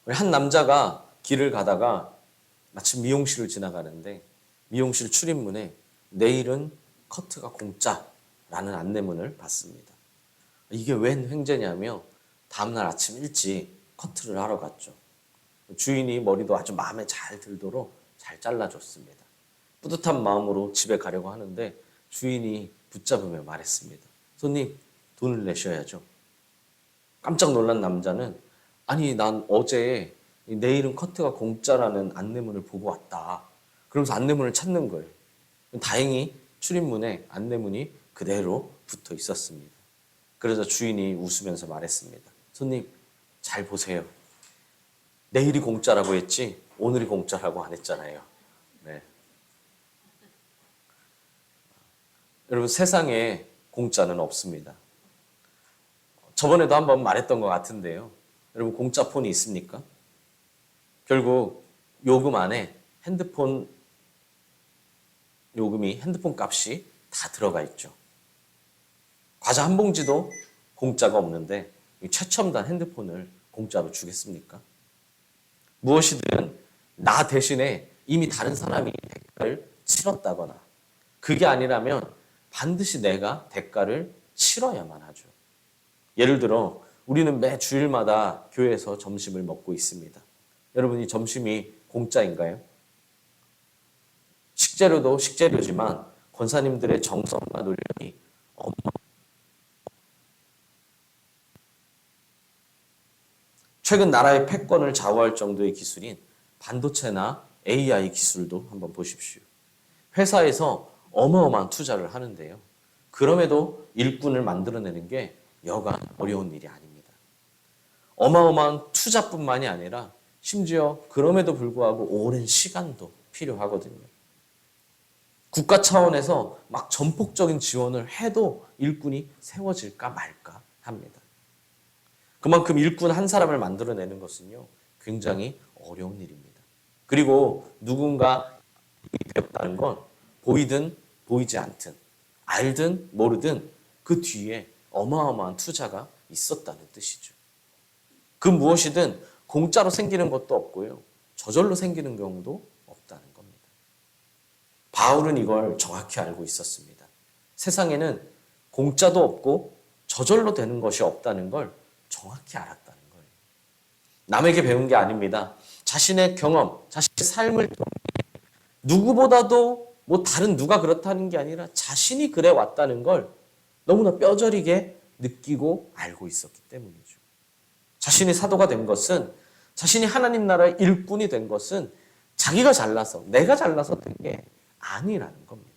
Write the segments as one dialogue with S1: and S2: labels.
S1: 한 남자가 길을 가다가 마침 미용실을 지나가는데 미용실 출입문에 내일은 커트가 공짜라는 안내문을 받습니다. 이게 웬 횡재냐며 다음날 아침 일찍 커트를 하러 갔죠. 주인이 머리도 아주 마음에 잘 들도록 잘 잘라줬습니다. 뿌듯한 마음으로 집에 가려고 하는데 주인이 붙잡으며 말했습니다. 손님, 돈을 내셔야죠. 깜짝 놀란 남자는 아니 난 어제 내일은 커트가 공짜라는 안내문을 보고 왔다. 그러면서 안내문을 찾는 거예요. 다행히 출입문에 안내문이 그대로 붙어 있었습니다. 그러자 주인이 웃으면서 말했습니다. 손님, 잘 보세요. 내일이 공짜라고 했지 오늘이 공짜라고 안 했잖아요. 네. 여러분 세상에 공짜는 없습니다. 저번에도 한번 말했던 것 같은데요. 여러분 공짜 폰이 있습니까? 결국 요금 안에 핸드폰 요금이 핸드폰 값이 다 들어가 있죠. 과자 한 봉지도 공짜가 없는데 최첨단 핸드폰을 공짜로 주겠습니까? 무엇이든 나 대신에 이미 다른 사람이 대가를 치렀다거나 그게 아니라면 반드시 내가 대가를 치러야만 하죠. 예를 들어 우리는 매 주일마다 교회에서 점심을 먹고 있습니다. 여러분 이 점심이 공짜인가요? 식재료도 식재료지만 권사님들의 정성과 노력이 최근 나라의 패권을 좌우할 정도의 기술인 반도체나 AI 기술도 한번 보십시오. 회사에서 어마어마한 투자를 하는데요. 그럼에도 일꾼을 만들어내는 게 여간 어려운 일이 아닙니다. 어마어마한 투자뿐만이 아니라 심지어 그럼에도 불구하고 오랜 시간도 필요하거든요. 국가 차원에서 막 전폭적인 지원을 해도 일꾼이 세워질까 말까 합니다. 그만큼 일꾼 한 사람을 만들어내는 것은요, 굉장히 어려운 일입니다. 그리고 누군가 되었다는 건 보이든 보이지 않든, 알든 모르든 그 뒤에 어마어마한 투자가 있었다는 뜻이죠. 그 무엇이든 공짜로 생기는 것도 없고요, 저절로 생기는 경우도 없다는 겁니다. 바울은 이걸 정확히 알고 있었습니다. 세상에는 공짜도 없고 저절로 되는 것이 없다는 걸 정확히 알았다는 거예요. 남에게 배운 게 아닙니다. 자신의 경험, 자신의 삶을 통해 누구보다도 다른 누가 그렇다는 게 아니라 자신이 그래 왔다는 걸 너무나 뼈저리게 느끼고 알고 있었기 때문이죠. 자신이 사도가 된 것은, 자신이 하나님 나라의 일꾼이 된 것은 자기가 잘나서, 내가 잘나서 된 게 아니라는 겁니다.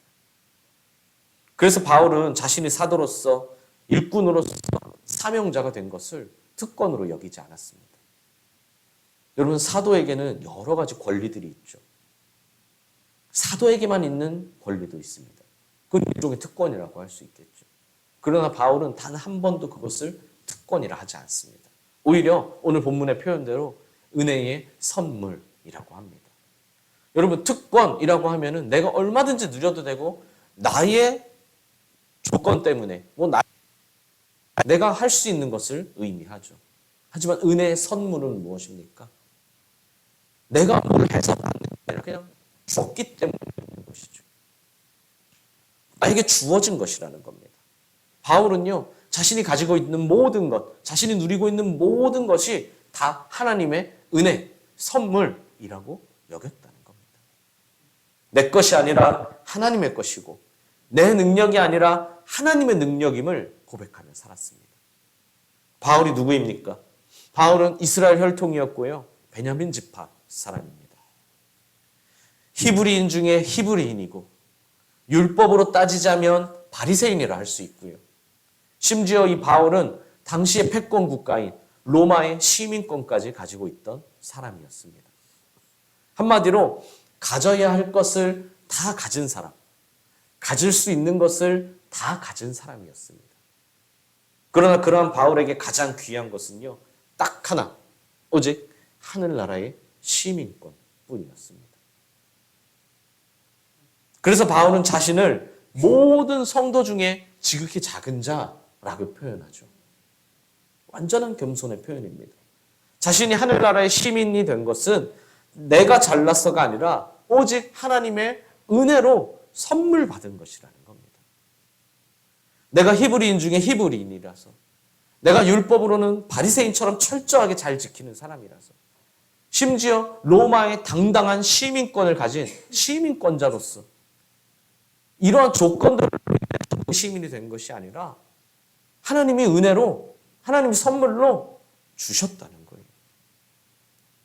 S1: 그래서 바울은 자신이 사도로서, 일꾼으로서 사명자가 된 것을 특권으로 여기지 않았습니다. 여러분, 사도에게는 여러 가지 권리들이 있죠. 사도에게만 있는 권리도 있습니다. 그건 일종의 특권이라고 할 수 있겠죠. 그러나 바울은 단 한 번도 그것을 특권이라 하지 않습니다. 오히려 오늘 본문의 표현대로 은혜의 선물이라고 합니다. 여러분, 특권이라고 하면은 내가 얼마든지 누려도 되고 나의 조건 때문에 내가 할 수 있는 것을 의미하죠. 하지만 은혜의 선물은 무엇입니까? 내가 뭘 해서 받는 게 아니라 그냥 줬기 때문에 받는 것이죠. 나에게 주어진 것이라는 겁니다. 바울은요, 자신이 가지고 있는 모든 것, 자신이 누리고 있는 모든 것이 다 하나님의 은혜, 선물이라고 여겼다는 겁니다. 내 것이 아니라 하나님의 것이고 내 능력이 아니라 하나님의 능력임을 고백하며 살았습니다. 바울이 누구입니까? 바울은 이스라엘 혈통이었고요, 베냐민 지파 사람입니다. 히브리인 중에 히브리인이고 율법으로 따지자면 바리새인이라 할 수 있고요. 심지어 이 바울은 당시의 패권 국가인 로마의 시민권까지 가지고 있던 사람이었습니다. 한마디로 가져야 할 것을 다 가진 사람, 가질 수 있는 것을 다 가진 사람이었습니다. 그러나 그러한 바울에게 가장 귀한 것은요, 딱 하나, 오직 하늘나라의 시민권뿐이었습니다. 그래서 바울은 자신을 모든 성도 중에 지극히 작은 자라고 표현하죠. 완전한 겸손의 표현입니다. 자신이 하늘나라의 시민이 된 것은 내가 잘났어가 아니라 오직 하나님의 은혜로 선물 받은 것이라는 겁니다. 내가 히브리인 중에 히브리인이라서, 내가 율법으로는 바리새인처럼 철저하게 잘 지키는 사람이라서, 심지어 로마의 당당한 시민권을 가진 시민권자로서 이러한 조건들을 시민이 된 것이 아니라 하나님이 은혜로, 하나님이 선물로 주셨다는 거예요.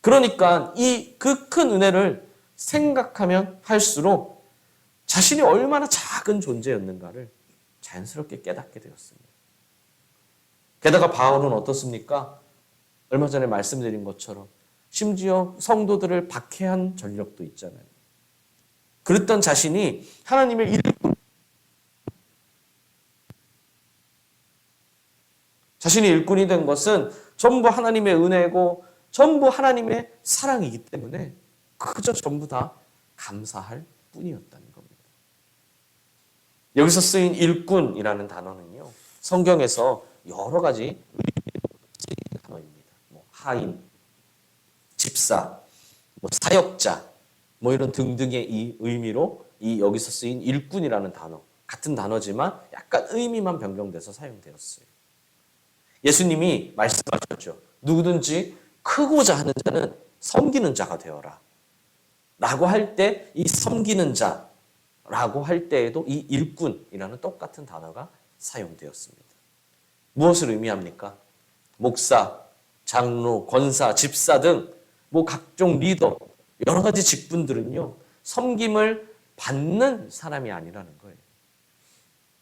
S1: 그러니까 이 그 큰 은혜를 생각하면 할수록 자신이 얼마나 작은 존재였는가를 자연스럽게 깨닫게 되었습니다. 게다가 바울은 어떻습니까? 얼마 전에 말씀드린 것처럼 심지어 성도들을 박해한 전력도 있잖아요. 그랬던 자신이 하나님의 자신이 일꾼이 된 것은 전부 하나님의 은혜고 전부 하나님의 사랑이기 때문에 그저 전부 다 감사할 뿐이었다는 겁니다. 여기서 쓰인 일꾼이라는 단어는요, 성경에서 여러 가지 단어입니다. 하인, 집사, 사역자, 이런 등등의 이 의미로 이 여기서 쓰인 일꾼이라는 단어, 같은 단어지만 약간 의미만 변경돼서 사용되었어요. 예수님이 말씀하셨죠. 누구든지 크고자 하는 자는 섬기는 자가 되어라. 라고 할 때 이 섬기는 자라고 할 때에도 이 일꾼이라는 똑같은 단어가 사용되었습니다. 무엇을 의미합니까? 목사, 장로, 권사, 집사 등 각종 리더, 여러 가지 직분들은요, 섬김을 받는 사람이 아니라는 거예요.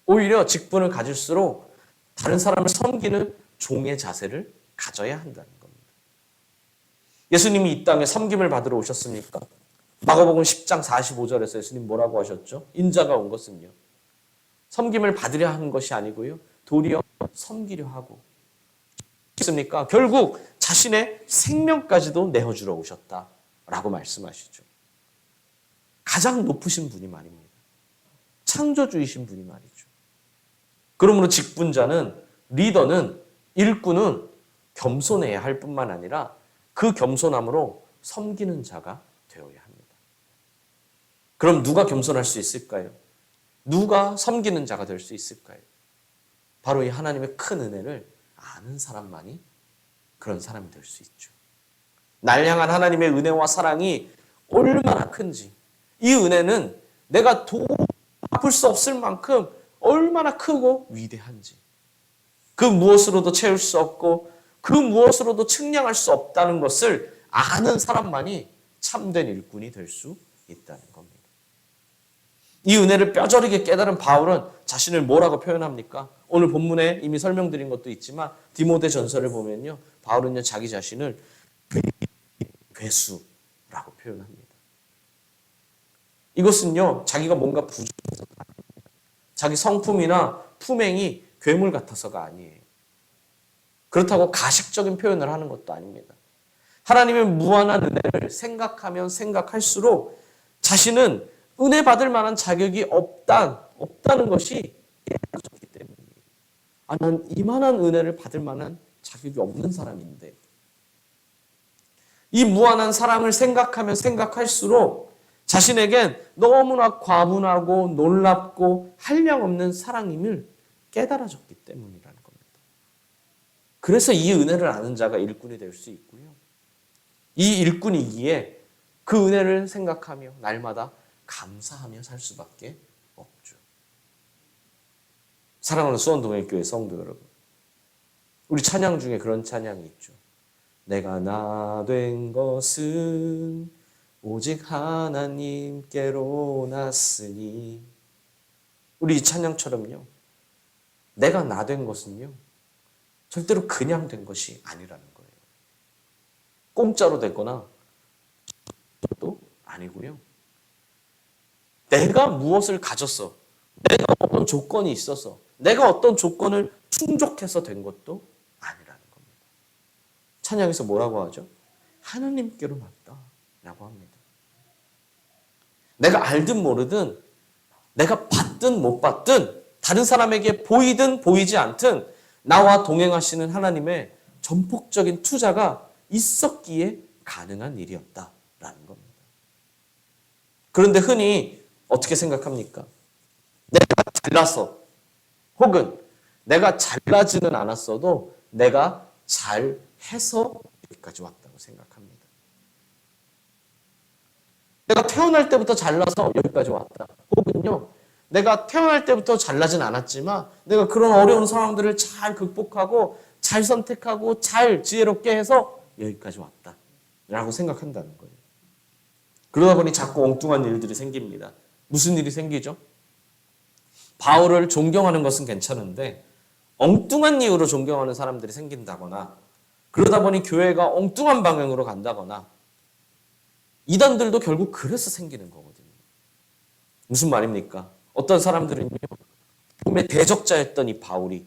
S1: 오히려 직분을 가질수록 다른 사람을 섬기는 종의 자세를 가져야 한다는 겁니다. 예수님이 이 땅에 섬김을 받으러 오셨습니까? 마가복음 10장 45절에서 예수님 뭐라고 하셨죠? 인자가 온 것은요, 섬김을 받으려 하는 것이 아니고요, 도리어 섬기려 하고 있습니까? 결국 자신의 생명까지도 내어주러 오셨다라고 말씀하시죠. 가장 높으신 분이 말입니다. 창조주이신 분이 말이죠. 그러므로 직분자는, 리더는, 일꾼은 겸손해야 할 뿐만 아니라 그 겸손함으로 섬기는 자가 되어야 합니다. 그럼 누가 겸손할 수 있을까요? 누가 섬기는 자가 될 수 있을까요? 바로 이 하나님의 큰 은혜를 아는 사람만이 그런 사람이 될 수 있죠. 날 향한 하나님의 은혜와 사랑이 얼마나 큰지, 이 은혜는 내가 갚을 수 없을 만큼 얼마나 크고 위대한지, 그 무엇으로도 채울 수 없고 그 무엇으로도 측량할 수 없다는 것을 아는 사람만이 참된 일꾼이 될 수 있다는 겁니다. 이 은혜를 뼈저리게 깨달은 바울은 자신을 뭐라고 표현합니까? 오늘 본문에 이미 설명드린 것도 있지만 디모데 전서를 보면요, 바울은요 자기 자신을 괴수라고 표현합니다. 이것은요 자기가 뭔가 부족해서, 자기 성품이나 품행이 괴물 같아서가 아니에요. 그렇다고 가식적인 표현을 하는 것도 아닙니다. 하나님의 무한한 은혜를 생각하면 생각할수록 자신은 은혜 받을 만한 자격이 없다는 것이 깨달아졌기 때문이에요. 난 이만한 은혜를 받을 만한 자격이 없는 사람인데, 이 무한한 사랑을 생각하면 생각할수록 자신에겐 너무나 과분하고 놀랍고 한량없는 사랑임을 깨달아졌기 때문이라는 겁니다. 그래서 이 은혜를 아는 자가 일꾼이 될 수 있고요, 이 일꾼이기에 그 은혜를 생각하며 날마다 감사하며 살 수밖에 없죠. 사랑하는 수원동일교회 성도 여러분, 우리 찬양 중에 그런 찬양이 있죠. 내가 나 된 것은 오직 하나님께로 났으니. 우리 이 찬양처럼요, 내가 나 된 것은요 절대로 그냥 된 것이 아니라는 거예요. 공짜로 됐거나 또 아니고요, 내가 무엇을 가졌어, 내가 어떤 조건이 있어서, 내가 어떤 조건을 충족해서 된 것도 아니라는 겁니다. 찬양에서 뭐라고 하죠? 하나님께로 났다라고 합니다. 내가 알든 모르든, 내가 받든 못 받든, 다른 사람에게 보이든 보이지 않든 나와 동행하시는 하나님의 전폭적인 투자가 있었기에 가능한 일이었다라는 겁니다. 그런데 흔히 어떻게 생각합니까? 내가 잘나서 혹은 내가 잘나지는 않았어도 내가 잘해서 여기까지 왔다고 생각합니다. 내가 태어날 때부터 잘나서 여기까지 왔다. 혹은요, 내가 태어날 때부터 잘나진 않았지만 내가 그런 어려운 상황들을 잘 극복하고 잘 선택하고 잘 지혜롭게 해서 여기까지 왔다. 라고 생각한다는 거예요. 그러다 보니 자꾸 엉뚱한 일들이 생깁니다. 무슨 일이 생기죠? 바울을 존경하는 것은 괜찮은데 엉뚱한 이유로 존경하는 사람들이 생긴다거나 그러다 보니 교회가 엉뚱한 방향으로 간다거나 이단들도 결국 그래서 생기는 거거든요. 무슨 말입니까? 어떤 사람들은요, 복음의 대적자였던 이 바울이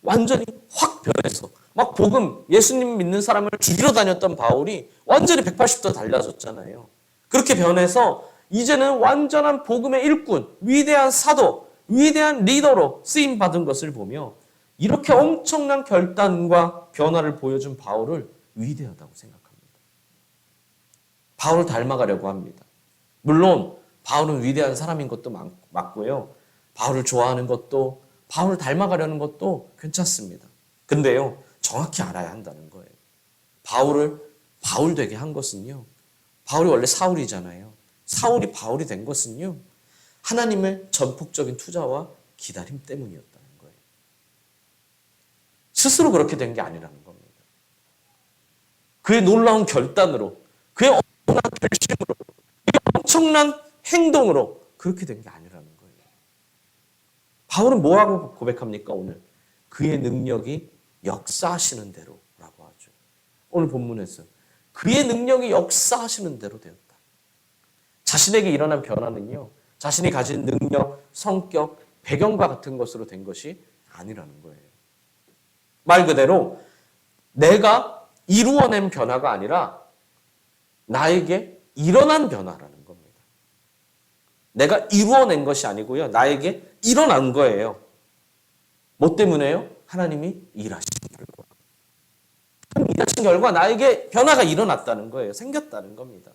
S1: 완전히 확 변해서 막 복음, 예수님 믿는 사람을 죽이러 다녔던 바울이 완전히 180도 달라졌잖아요. 그렇게 변해서 이제는 완전한 복음의 일꾼, 위대한 사도, 위대한 리더로 쓰임받은 것을 보며 이렇게 엄청난 결단과 변화를 보여준 바울을 위대하다고 생각합니다. 바울을 닮아가려고 합니다. 물론 바울은 위대한 사람인 것도 맞고요. 바울을 좋아하는 것도 바울을 닮아가려는 것도 괜찮습니다. 근데요, 정확히 알아야 한다는 거예요. 바울을 바울 되게 한 것은요, 바울이 원래 사울이잖아요. 사울이 바울이 된 것은요, 하나님의 전폭적인 투자와 기다림 때문이었다는 거예요. 스스로 그렇게 된 게 아니라는 겁니다. 그의 놀라운 결단으로, 그의 엄청난 결심으로, 그의 엄청난 행동으로 그렇게 된 게 아니라는 거예요. 바울은 뭐라고 고백합니까, 오늘? 그의 능력이 역사하시는 대로라고 하죠. 오늘 본문에서 그의 능력이 역사하시는 대로 되었다. 자신에게 일어난 변화는요, 자신이 가진 능력, 성격, 배경과 같은 것으로 된 것이 아니라는 거예요. 말 그대로 내가 이루어낸 변화가 아니라 나에게 일어난 변화라는 겁니다. 내가 이루어낸 것이 아니고요, 나에게 일어난 거예요. 뭐 때문에요? 하나님이 일하신 결과. 하나님이 일하신 결과 나에게 변화가 일어났다는 거예요. 생겼다는 겁니다.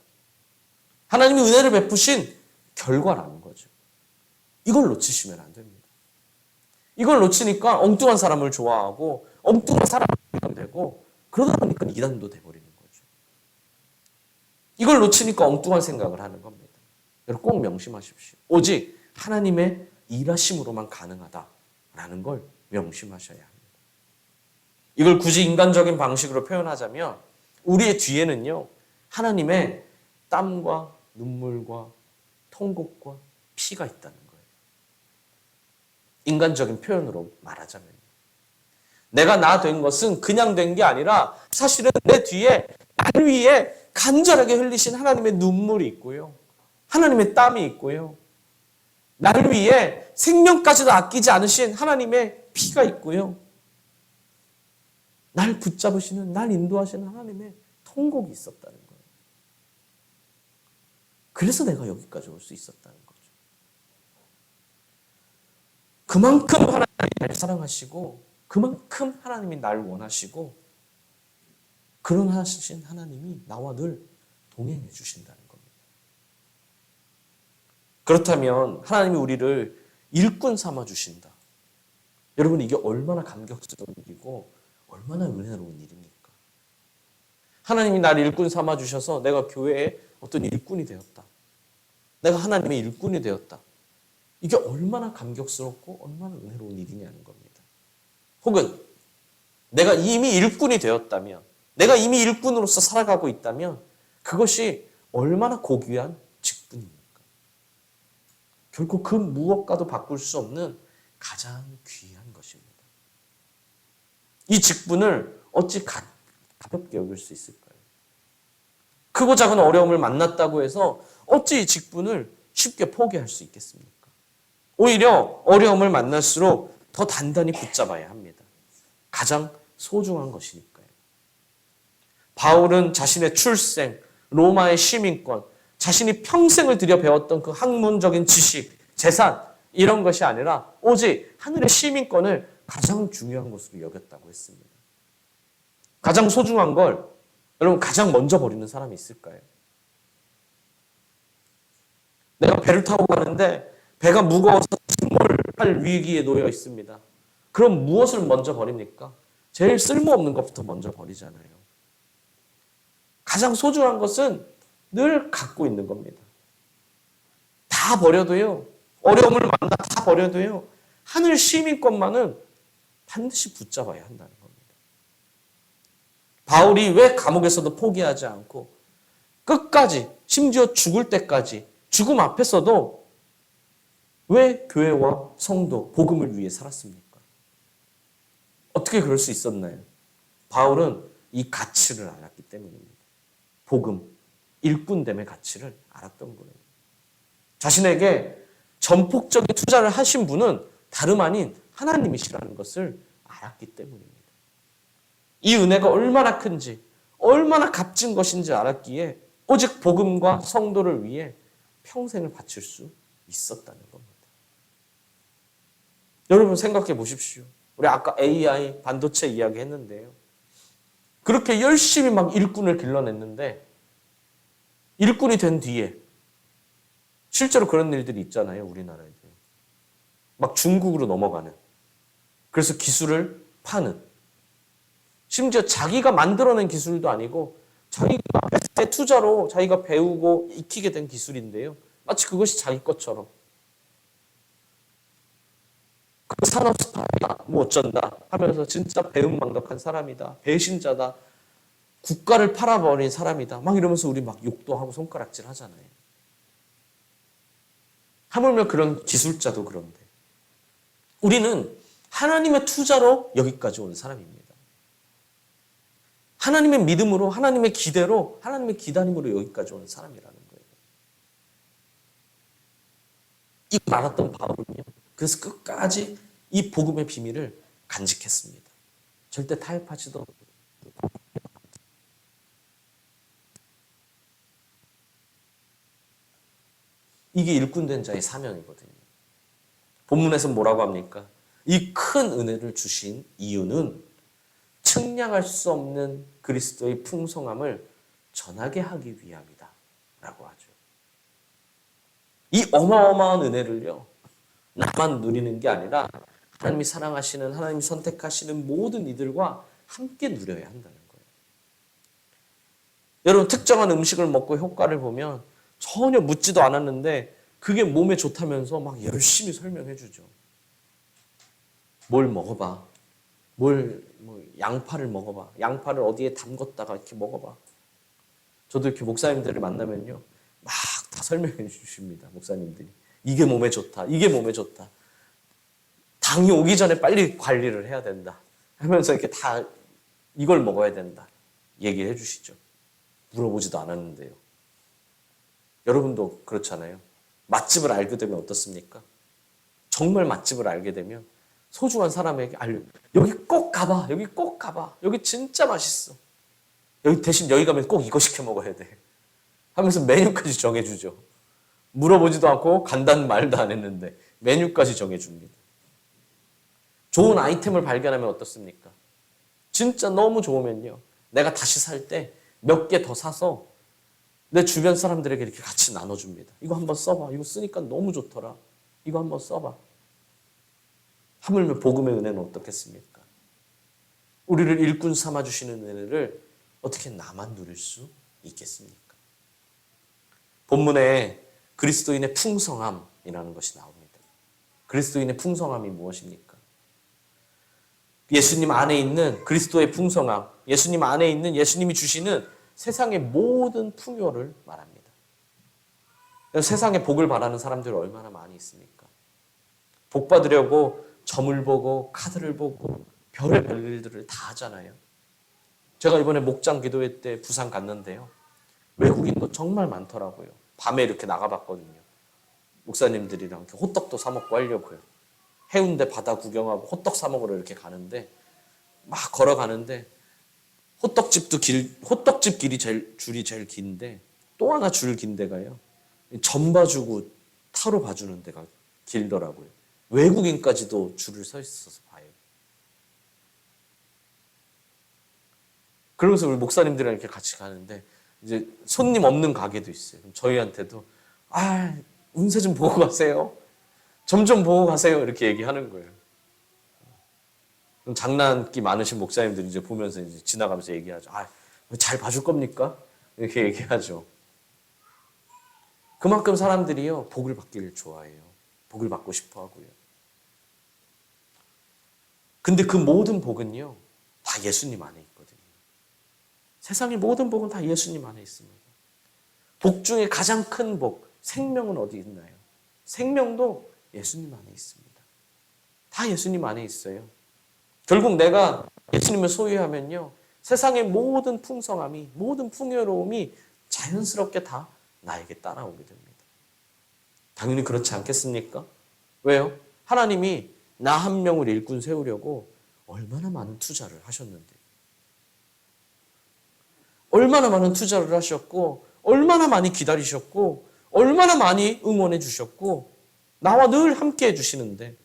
S1: 하나님이 은혜를 베푸신 결과라는 거죠. 이걸 놓치시면 안 됩니다. 이걸 놓치니까 엉뚱한 사람을 좋아하고 엉뚱한 사람이 되고 그러다 보니까 이단도 돼버리는 거죠. 이걸 놓치니까 엉뚱한 생각을 하는 겁니다. 여러분 꼭 명심하십시오. 오직 하나님의 일하심으로만 가능하다라는 걸 명심하셔야 합니다. 이걸 굳이 인간적인 방식으로 표현하자면 우리의 뒤에는요, 하나님의 땀과 눈물과 통곡과 피가 있다는 거예요. 인간적인 표현으로 말하자면 내가 나 된 것은 그냥 된 게 아니라 사실은 내 뒤에 날 위해 간절하게 흘리신 하나님의 눈물이 있고요, 하나님의 땀이 있고요, 나를 위해 생명까지도 아끼지 않으신 하나님의 피가 있고요, 날 붙잡으시는, 날 인도하시는 하나님의 통곡이 있었다는 거예요. 그래서 내가 여기까지 올 수 있었다는 거죠. 그만큼 하나님이 날 사랑하시고 그만큼 하나님이 날 원하시고 그런 하신 하나님이 나와 늘 동행해 주신다는 겁니다. 그렇다면 하나님이 우리를 일꾼 삼아 주신다. 여러분 이게 얼마나 감격스러운 일이고 얼마나 은혜로운 일입니까? 하나님이 나를 일꾼 삼아 주셔서 내가 교회에 어떤 일꾼이 되었다. 내가 하나님의 일꾼이 되었다. 이게 얼마나 감격스럽고 얼마나 은혜로운 일이냐는 겁니다. 혹은 내가 이미 일꾼이 되었다면, 내가 이미 일꾼으로서 살아가고 있다면 그것이 얼마나 고귀한 직분입니까? 결코 그 무엇과도 바꿀 수 없는 가장 귀한 것입니다. 이 직분을 어찌 가볍게 여길 수 있을까요? 크고 작은 어려움을 만났다고 해서 어찌 이 직분을 쉽게 포기할 수 있겠습니까? 오히려 어려움을 만날수록 더 단단히 붙잡아야 합니다. 가장 소중한 것이니까요. 바울은 자신의 출생, 로마의 시민권, 자신이 평생을 들여 배웠던 그 학문적인 지식, 재산 이런 것이 아니라 오직 하늘의 시민권을 가장 중요한 것으로 여겼다고 했습니다. 가장 소중한 걸 여러분 가장 먼저 버리는 사람이 있을까요? 내가 배를 타고 가는데 배가 무거워서 침몰할 위기에 놓여 있습니다. 그럼 무엇을 먼저 버립니까? 제일 쓸모없는 것부터 먼저 버리잖아요. 가장 소중한 것은 늘 갖고 있는 겁니다. 다 버려도요. 어려움을 만나 다 버려도요. 하늘 시민권만은 반드시 붙잡아야 한다는 겁니다. 바울이 왜 감옥에서도 포기하지 않고 끝까지 심지어 죽을 때까지 죽음 앞에서도 왜 교회와 성도, 복음을 위해 살았습니까? 어떻게 그럴 수 있었나요? 바울은 이 가치를 알았기 때문입니다. 복음, 일꾼됨의 가치를 알았던 거예요. 자신에게 전폭적인 투자를 하신 분은 다름 아닌 하나님이시라는 것을 알았기 때문입니다. 이 은혜가 얼마나 큰지, 얼마나 값진 것인지 알았기에 오직 복음과 성도를 위해 평생을 바칠 수 있었다는 겁니다. 여러분 생각해 보십시오. 우리 아까 AI 반도체 이야기 했는데요. 그렇게 열심히 막 일꾼을 길러냈는데 일꾼이 된 뒤에 실제로 그런 일들이 있잖아요. 우리나라에도. 막 중국으로 넘어가는. 그래서 기술을 파는. 심지어 자기가 만들어낸 기술도 아니고 자기가 회사의 투자로 자기가 배우고 익히게 된 기술인데요. 마치 그것이 자기 것처럼. 그 산업 스타가 뭐 어쩐다 하면서 진짜 배은망덕한 사람이다. 배신자다. 국가를 팔아버린 사람이다. 막 이러면서 우리 막 욕도 하고 손가락질 하잖아요. 하물며 그런 기술자도 그런데. 우리는 하나님의 투자로 여기까지 온 사람입니다. 하나님의 믿음으로, 하나님의 기대로, 하나님의 기다림으로 여기까지 온 사람이라는 거예요. 이걸 알았던 바울은요. 그래서 끝까지 이 복음의 비밀을 간직했습니다. 절대 타협하지도 않고. 이게 일꾼된 자의 사명이거든요. 본문에서 뭐라고 합니까? 이 큰 은혜를 주신 이유는 측량할 수 없는 그리스도의 풍성함을 전하게 하기 위함이다. 라고 하죠. 이 어마어마한 은혜를요. 나만 누리는 게 아니라 하나님이 사랑하시는, 하나님이 선택하시는 모든 이들과 함께 누려야 한다는 거예요. 여러분 특정한 음식을 먹고 효과를 보면 전혀 묻지도 않았는데 그게 몸에 좋다면서 막 열심히 설명해 주죠. 뭘 먹어봐. 양파를 먹어봐. 양파를 어디에 담궜다가 이렇게 먹어봐. 저도 이렇게 목사님들을 만나면요. 막 다 설명해 주십니다. 목사님들이. 이게 몸에 좋다. 이게 몸에 좋다. 당이 오기 전에 빨리 관리를 해야 된다. 하면서 이렇게 다 이걸 먹어야 된다. 얘기를 해 주시죠. 물어보지도 않았는데요. 여러분도 그렇잖아요. 맛집을 알게 되면 어떻습니까? 정말 맛집을 알게 되면 소중한 사람에게 여기 꼭 가봐. 여기 꼭 가봐. 여기 진짜 맛있어. 여기 대신 여기 가면 꼭 이거 시켜 먹어야 돼. 하면서 메뉴까지 정해주죠. 물어보지도 않고 간다는 말도 안 했는데 메뉴까지 정해줍니다. 좋은 아이템을 발견하면 어떻습니까? 진짜 너무 좋으면요. 내가 다시 살 때 몇 개 더 사서 내 주변 사람들에게 이렇게 같이 나눠줍니다. 이거 한번 써봐. 이거 쓰니까 너무 좋더라. 이거 한번 써봐. 하물며 복음의 은혜는 어떻겠습니까? 우리를 일꾼 삼아주시는 은혜를 어떻게 나만 누릴 수 있겠습니까? 본문에 그리스도인의 풍성함이라는 것이 나옵니다. 그리스도인의 풍성함이 무엇입니까? 예수님 안에 있는 그리스도의 풍성함, 예수님 안에 있는 예수님이 주시는 세상의 모든 풍요를 말합니다. 세상에 복을 바라는 사람들이 얼마나 많이 있습니까? 복 받으려고 점을 보고 카드를 보고 별의별 일들을 다 하잖아요. 제가 이번에 목장 기도회 때 부산 갔는데요. 외국인도 정말 많더라고요. 밤에 이렇게 나가봤거든요. 목사님들이랑 이렇게 호떡도 사 먹고 하려고요. 해운대 바다 구경하고 호떡 사 먹으러 이렇게 가는데 막 걸어가는데 호떡집 길이 줄이 제일 긴데 또 하나 줄 긴 데가요. 점 봐주고 타로 봐주는 데가 길더라고요. 외국인까지도 줄을 서 있어서 봐요. 그러면서 우리 목사님들이랑 이렇게 같이 가는데 이제 손님 없는 가게도 있어요. 그럼 저희한테도 운세 좀 보고 가세요. 점 좀 보고 가세요. 이렇게 얘기하는 거예요. 그럼 장난기 많으신 목사님들이 이제 보면서 이제 지나가면서 얘기하죠. 잘 봐줄 겁니까? 이렇게 얘기하죠. 그만큼 사람들이요, 복을 받기를 좋아해요. 복을 받고 싶어 하고요. 근데 그 모든 복은요, 다 예수님 안에 있거든요. 세상의 모든 복은 다 예수님 안에 있습니다. 복 중에 가장 큰 복, 생명은 어디 있나요? 생명도 예수님 안에 있습니다. 다 예수님 안에 있어요. 결국 내가 예수님을 소유하면요, 세상의 모든 풍성함이, 모든 풍요로움이 자연스럽게 다 나에게 따라오게 됩니다. 당연히 그렇지 않겠습니까? 왜요? 하나님이 나 한 명을 일꾼 세우려고 얼마나 많은 투자를 하셨는데, 얼마나 많은 투자를 하셨고, 얼마나 많이 기다리셨고, 얼마나 많이 응원해 주셨고, 나와 늘 함께 해 주시는데,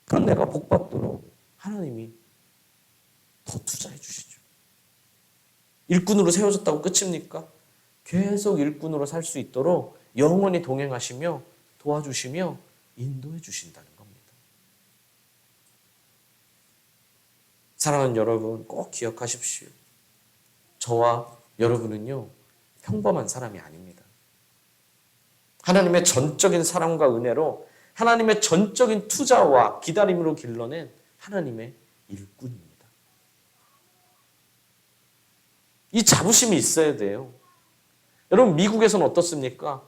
S1: 그럼 내가 복 받도록 하나님이 더 투자해 주시죠. 일꾼으로 세워졌다고 끝입니까? 계속 일꾼으로 살 수 있도록 영원히 동행하시며 도와주시며 인도해 주신다는 겁니다. 사랑하는 여러분, 꼭 기억하십시오. 저와 여러분은요, 평범한 사람이 아닙니다. 하나님의 전적인 사랑과 은혜로 하나님의 전적인 투자와 기다림으로 길러낸 하나님의 일꾼입니다. 이 자부심이 있어야 돼요. 여러분, 미국에서는 어떻습니까?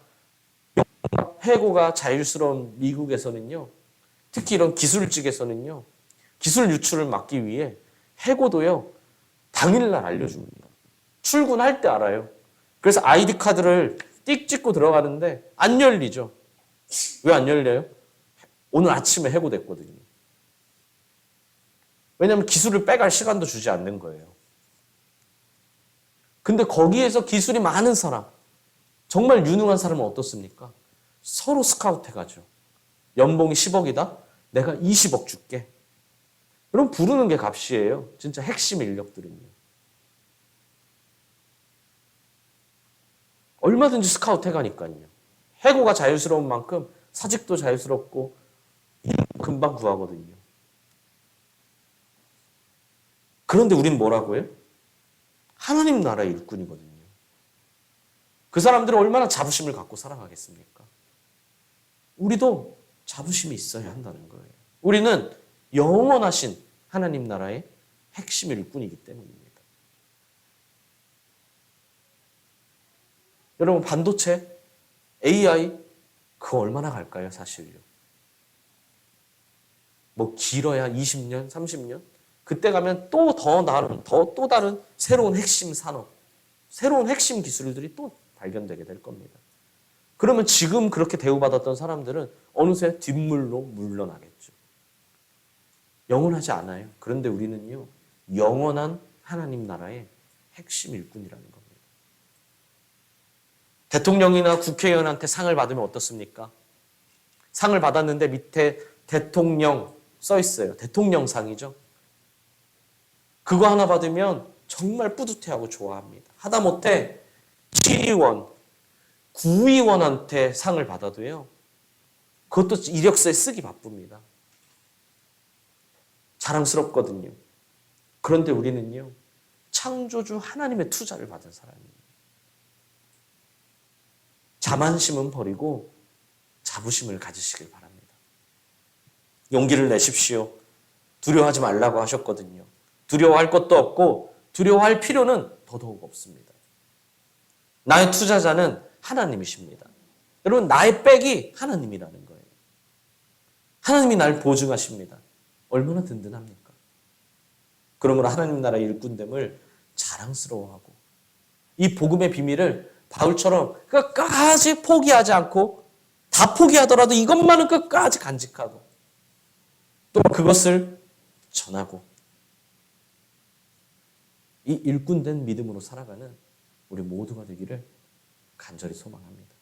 S1: 해고가 자유스러운 미국에서는요, 특히 이런 기술직에서는요, 기술 유출을 막기 위해 해고도요, 당일날 알려줍니다. 출근할 때 알아요. 그래서 아이디 카드를 띡 찍고 들어가는데 안 열리죠. 왜 안 열려요? 오늘 아침에 해고됐거든요. 왜냐하면 기술을 빼갈 시간도 주지 않는 거예요. 근데 거기에서 기술이 많은 사람, 정말 유능한 사람은 어떻습니까? 서로 스카우트 해가죠. 연봉이 10억이다? 내가 20억 줄게. 그럼 부르는 게 값이에요. 진짜 핵심 인력들은요. 얼마든지 스카우트 해가니까요. 해고가 자유스러운 만큼 사직도 자유스럽고 금방 구하거든요. 그런데 우린 뭐라고요? 하나님 나라의 일꾼이거든요. 그 사람들은 얼마나 자부심을 갖고 살아가겠습니까? 우리도 자부심이 있어야 한다는 거예요. 우리는 영원하신 하나님 나라의 핵심 일꾼이기 때문입니다. 여러분, 반도체, AI, 그거 얼마나 갈까요, 사실요? 뭐 길어야 20년, 30년? 그때 가면 또 다른 새로운 핵심 산업, 새로운 핵심 기술들이 또 발견되게 될 겁니다. 그러면 지금 그렇게 대우받았던 사람들은 어느새 뒷물로 물러나겠죠. 영원하지 않아요. 그런데 우리는요, 영원한 하나님 나라의 핵심 일꾼이라는 겁니다. 대통령이나 국회의원한테 상을 받으면 어떻습니까? 상을 받았는데 밑에 대통령 써 있어요. 대통령상이죠. 그거 하나 받으면 정말 뿌듯해하고 좋아합니다. 하다못해 시의원, 구의원한테 상을 받아도요, 그것도 이력서에 쓰기 바쁩니다. 자랑스럽거든요. 그런데 우리는요, 창조주 하나님의 투자를 받은 사람입니다. 자만심은 버리고 자부심을 가지시길 바랍니다. 용기를 내십시오. 두려워하지 말라고 하셨거든요. 두려워할 것도 없고 두려워할 필요는 더더욱 없습니다. 나의 투자자는 하나님이십니다. 여러분, 나의 백이 하나님이라는 거예요. 하나님이 날 보증하십니다. 얼마나 든든합니까? 그러므로 하나님 나라의 일꾼됨을 자랑스러워하고 이 복음의 비밀을 바울처럼 끝까지 포기하지 않고, 다 포기하더라도 이것만은 끝까지 간직하고 또 그것을 전하고, 이 일꾼된 믿음으로 살아가는 우리 모두가 되기를 간절히 소망합니다.